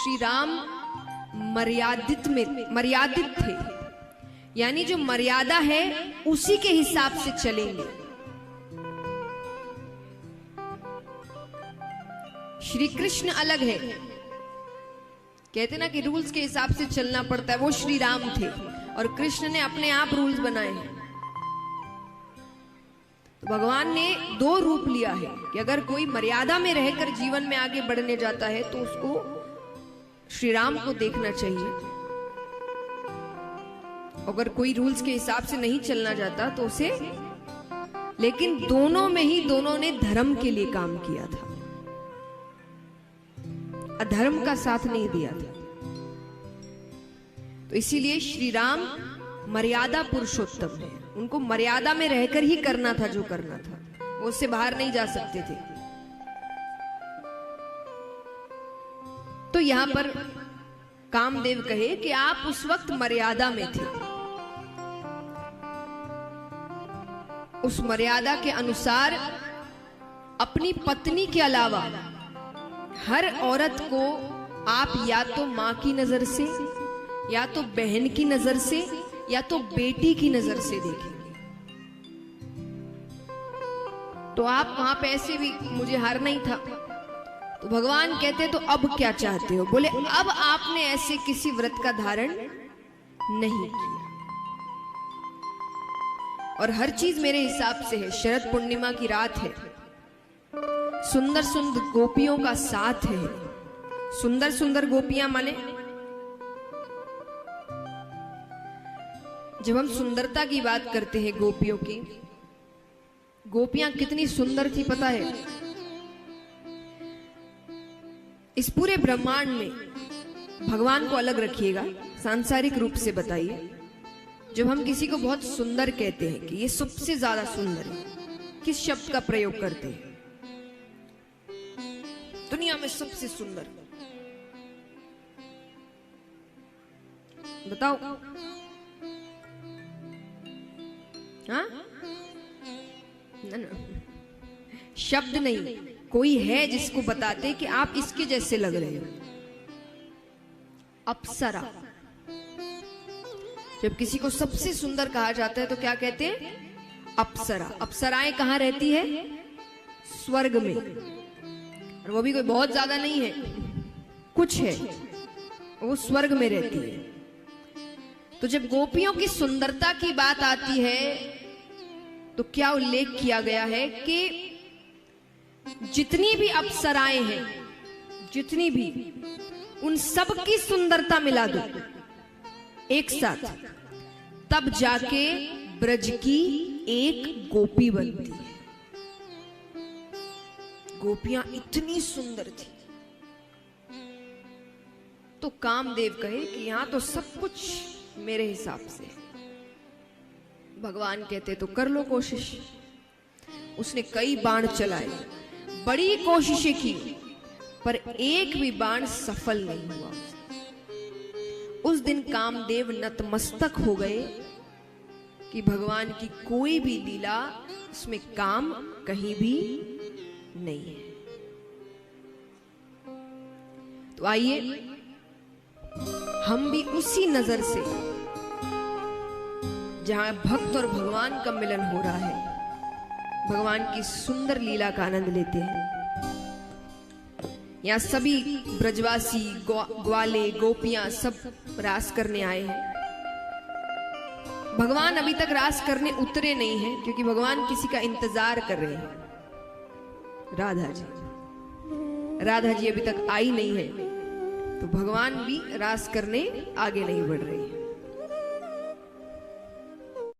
श्री राम मर्यादित थे, यानी जो मर्यादा है उसी के हिसाब से चलेंगे। श्री कृष्ण अलग है, कहते ना कि रूल्स के हिसाब से चलना पड़ता है, वो श्री राम थे और कृष्ण ने अपने आप रूल्स बनाए हैं। तो भगवान ने दो रूप लिया है कि अगर कोई मर्यादा में रहकर जीवन में आगे बढ़ने जाता है तो उसको श्री राम को देखना चाहिए। अगर कोई रूल्स के हिसाब से नहीं चलना चाहता तो उसे, लेकिन दोनों में ही दोनों ने धर्म के लिए काम किया था, अधर्म का साथ नहीं दिया था। तो इसीलिए श्री राम मर्यादा पुरुषोत्तम है, उनको मर्यादा में रहकर ही करना था जो करना था, वो उससे बाहर नहीं जा सकते थे। तो यहां पर कामदेव कहे कि आप उस वक्त मर्यादा में थे, उस मर्यादा के अनुसार अपनी पत्नी के अलावा हर औरत को आप या तो मां की नजर से, या तो बहन की नजर से, या तो बेटी की नजर से देखेंगे। तो आप वहां पे ऐसे भी मुझे हार नहीं था, तो भगवान कहते तो अब क्या चाहते हो? बोले अब आपने ऐसे किसी व्रत का धारण नहीं किया और हर चीज मेरे हिसाब से है। शरद पूर्णिमा की रात है, सुंदर सुंदर गोपियों का साथ है। सुंदर सुंदर गोपियां माने, जब हम सुंदरता की बात करते हैं गोपियों की, गोपियां कितनी सुंदर थी पता है? इस पूरे ब्रह्मांड में भगवान को अलग रखिएगा, सांसारिक रूप से बताइए, जब हम किसी को बहुत सुंदर कहते हैं कि ये सबसे ज्यादा सुंदर है, किस शब्द का प्रयोग करते हैं? दुनिया में सबसे सुंदर बताओ। हाँ ना, शब्द नहीं, कोई है जिसको बताते कि आप इसके जैसे लग रहे हो। अप्सरा, जब किसी को सबसे सुंदर कहा जाता है तो क्या कहते हैं? अप्सरा। अप्सराएं कहाँ रहती है? स्वर्ग में, और वो भी कोई बहुत ज्यादा नहीं है, कुछ है, वो स्वर्ग में रहती है। तो जब गोपियों की सुंदरता की बात आती है तो क्या उल्लेख किया गया है कि जितनी भी अप्सराएं हैं, जितनी भी, उन सब की सुंदरता मिला दो एक साथ, तब जाके ब्रज की एक गोपी बनती है। गोपियां इतनी सुंदर थी। तो कामदेव कहे कि यहां तो सब कुछ मेरे हिसाब से। भगवान कहते तो कर लो कोशिश। उसने कई बाण चलाए, बड़ी कोशिशें की, पर एक भी बाण सफल नहीं हुआ। उस दिन कामदेव नतमस्तक हो गए कि भगवान की कोई भी लीला, उसमें काम कहीं भी नहीं है। तो आइए हम भी उसी नजर से, जहां भक्त और भगवान का मिलन हो रहा है, भगवान की सुंदर लीला का आनंद लेते हैं। यहाँ सभी ब्रजवासी, ग्वाले, गोपियां सब रास करने आए हैं। भगवान अभी तक रास करने उतरे नहीं हैं, क्योंकि भगवान किसी का इंतजार कर रहे हैं। राधा जी अभी तक आई नहीं है, तो भगवान भी रास करने आगे नहीं बढ़ रहे हैं।